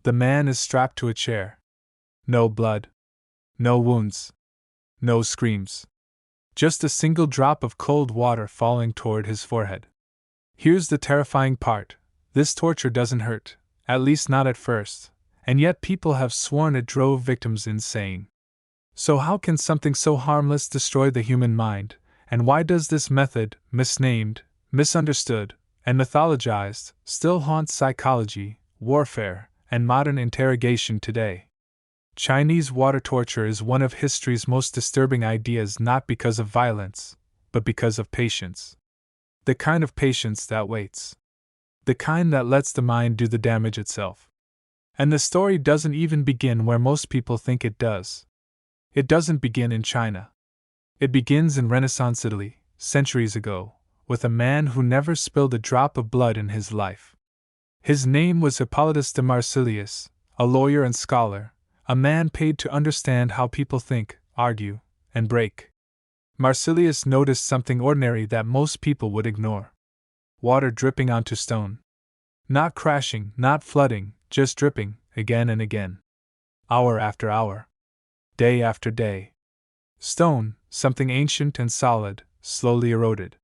The man is strapped to a chair. No blood. No wounds. No screams. Just a single drop of cold water falling toward his forehead. Here's the terrifying part. This torture doesn't hurt, at least not at first, and yet people have sworn it drove victims insane. So how can something so harmless destroy the human mind, and why does this method, misnamed, misunderstood, and mythologized, still haunt psychology, warfare, and modern interrogation today? Chinese water torture is one of history's most disturbing ideas, not because of violence, but because of patience. The kind of patience that waits. The kind that lets the mind do the damage itself. And the story doesn't even begin where most people think it does. It doesn't begin in China. It begins in Renaissance Italy, centuries ago, with a man who never spilled a drop of blood in his life. His name was Hippolytus de Marsilius, a lawyer and scholar, a man paid to understand how people think, argue, and break. Marsilius noticed something ordinary that most people would ignore. Water dripping onto stone. Not crashing, not flooding, just dripping, again and again. Hour after hour. Day after day. Stone, something ancient and solid, slowly eroded.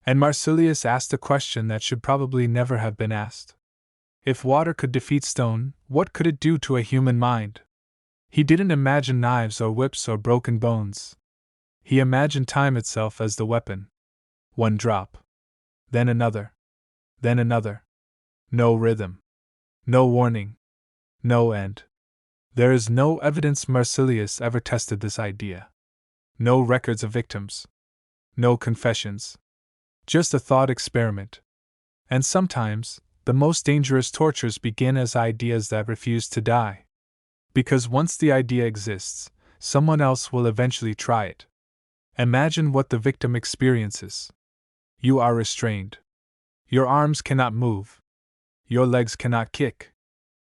And Marsilius asked a question that should probably never have been asked. If water could defeat stone, what could it do to a human mind? He didn't imagine knives or whips or broken bones. He imagined time itself as the weapon. One drop. Then another. Then another. No rhythm. No warning. No end. There is no evidence Marsilius ever tested this idea. No records of victims. No confessions. Just a thought experiment. And sometimes, the most dangerous tortures begin as ideas that refuse to die. Because once the idea exists, someone else will eventually try it. Imagine what the victim experiences. You are restrained. Your arms cannot move. Your legs cannot kick.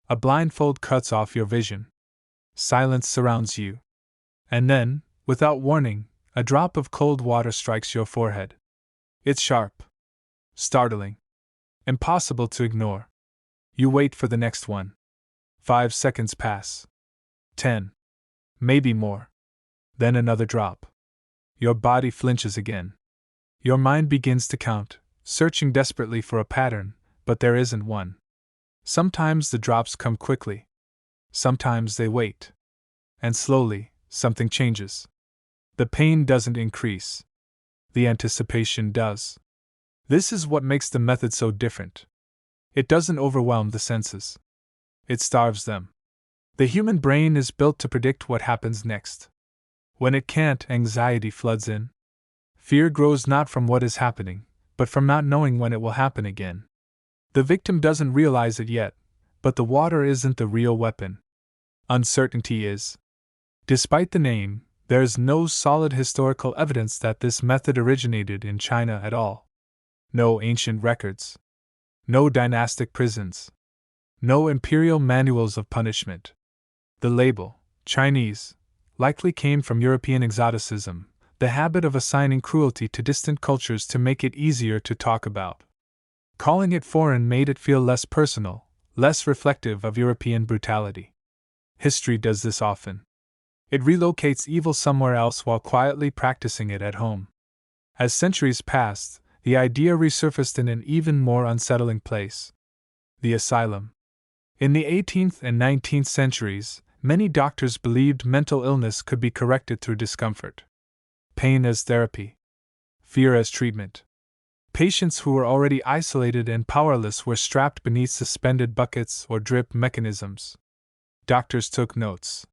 A blindfold cuts off your vision. Silence surrounds you. And then, without warning, a drop of cold water strikes your forehead. It's sharp. Startling. Impossible to ignore. You wait for the next one. 5 seconds pass. 10. Maybe more. Then another drop. Your body flinches again. Your mind begins to count, searching desperately for a pattern, but there isn't one. Sometimes the drops come quickly. Sometimes they wait. And slowly, something changes. The pain doesn't increase. The anticipation does. This is what makes the method so different. It doesn't overwhelm the senses. It starves them. The human brain is built to predict what happens next. When it can't, anxiety floods in. Fear grows not from what is happening, but from not knowing when it will happen again. The victim doesn't realize it yet, but the water isn't the real weapon. Uncertainty is. Despite the name, there is no solid historical evidence that this method originated in China at all. No ancient records. No dynastic prisons. No imperial manuals of punishment. The label, Chinese, likely came from European exoticism, the habit of assigning cruelty to distant cultures to make it easier to talk about. Calling it foreign made it feel less personal, less reflective of European brutality. History does this often. It relocates evil somewhere else while quietly practicing it at home. As centuries passed, the idea resurfaced in an even more unsettling place: the asylum. In the 18th and 19th centuries, many doctors believed mental illness could be corrected through discomfort. Pain as therapy. Fear as treatment. Patients who were already isolated and powerless were strapped beneath suspended buckets or drip mechanisms. Doctors took notes.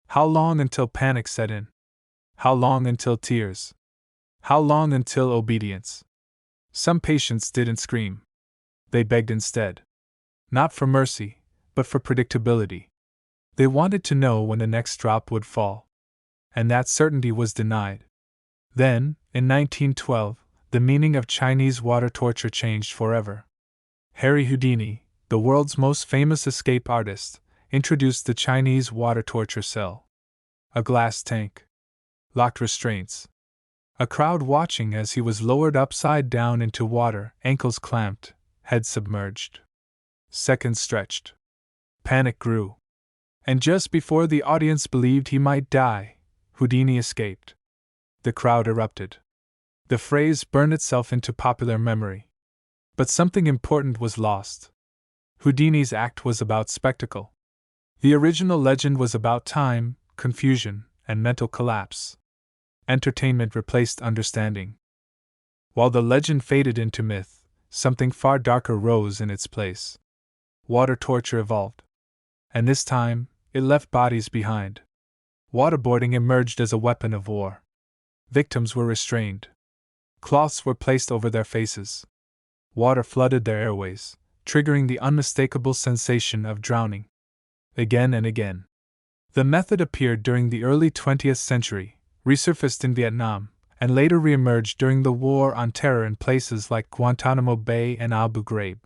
How long until panic set in? How long until tears? How long until obedience? Some patients didn't scream. They begged instead. Not for mercy, but for predictability. They wanted to know when the next drop would fall. And that certainty was denied. Then, in 1912, the meaning of Chinese water torture changed forever. Harry Houdini, the world's most famous escape artist, introduced the Chinese water torture cell. A glass tank. Locked restraints. A crowd watching as he was lowered upside down into water, ankles clamped, head submerged. Seconds stretched. Panic grew. And just before the audience believed he might die, Houdini escaped. The crowd erupted. The phrase burned itself into popular memory. But something important was lost. Houdini's act was about spectacle. The original legend was about time, confusion, and mental collapse. Entertainment replaced understanding. While the legend faded into myth, something far darker rose in its place. Water torture evolved. And this time, it left bodies behind. Waterboarding emerged as a weapon of war. Victims were restrained. Cloths were placed over their faces. Water flooded their airways, triggering the unmistakable sensation of drowning. Again and again. The method appeared during the early 20th century, resurfaced in Vietnam, and later reemerged during the War on Terror in places like Guantanamo Bay and Abu Ghraib.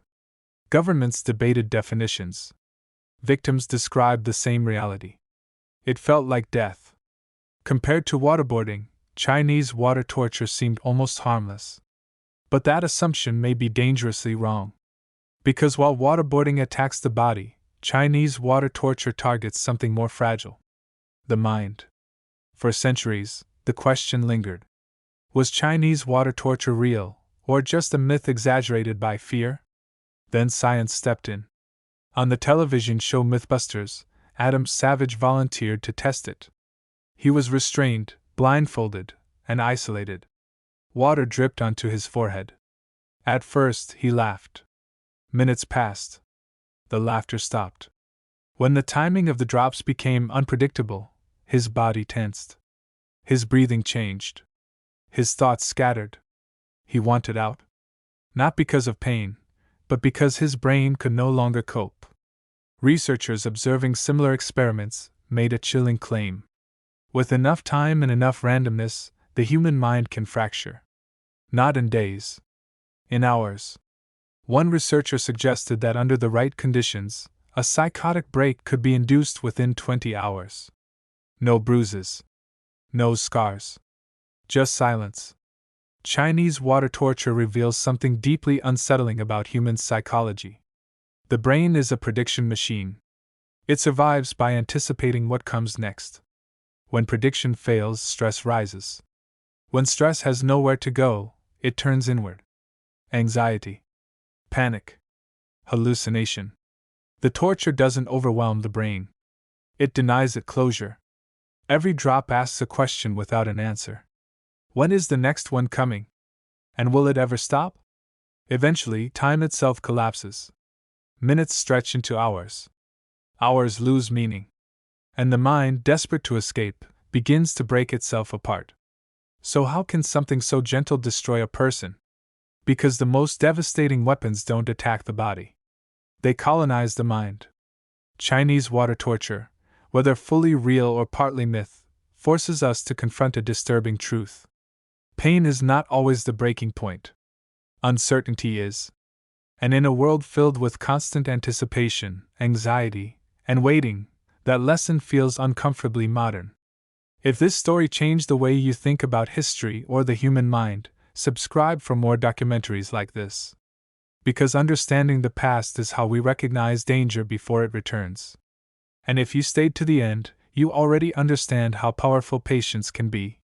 Governments debated definitions. Victims described the same reality. It felt like death. Compared to waterboarding, Chinese water torture seemed almost harmless. But that assumption may be dangerously wrong. Because while waterboarding attacks the body, Chinese water torture targets something more fragile: the mind. For centuries, the question lingered. Was Chinese water torture real, or just a myth exaggerated by fear? Then science stepped in. On the television show Mythbusters, Adam Savage volunteered to test it. He was restrained, blindfolded, and isolated. Water dripped onto his forehead. At first, he laughed. Minutes passed. The laughter stopped. When the timing of the drops became unpredictable, his body tensed. His breathing changed. His thoughts scattered. He wanted out. Not because of pain, but because his brain could no longer cope. Researchers observing similar experiments made a chilling claim. With enough time and enough randomness, the human mind can fracture. Not in days. In hours. One researcher suggested that under the right conditions, a psychotic break could be induced within 20 hours. No bruises. No scars. Just silence. Chinese water torture reveals something deeply unsettling about human psychology. The brain is a prediction machine. It survives by anticipating what comes next. When prediction fails, stress rises. When stress has nowhere to go, it turns inward. Anxiety. Panic. Hallucination. The torture doesn't overwhelm the brain. It denies it closure. Every drop asks a question without an answer. When is the next one coming? And will it ever stop? Eventually, time itself collapses. Minutes stretch into hours. Hours lose meaning. And the mind, desperate to escape, begins to break itself apart. So how can something so gentle destroy a person? Because the most devastating weapons don't attack the body. They colonize the mind. Chinese water torture, whether fully real or partly myth, forces us to confront a disturbing truth. Pain is not always the breaking point. Uncertainty is. And in a world filled with constant anticipation, anxiety, and waiting, that lesson feels uncomfortably modern. If this story changed the way you think about history or the human mind, subscribe for more documentaries like this. Because understanding the past is how we recognize danger before it returns. And if you stayed to the end, you already understand how powerful patience can be.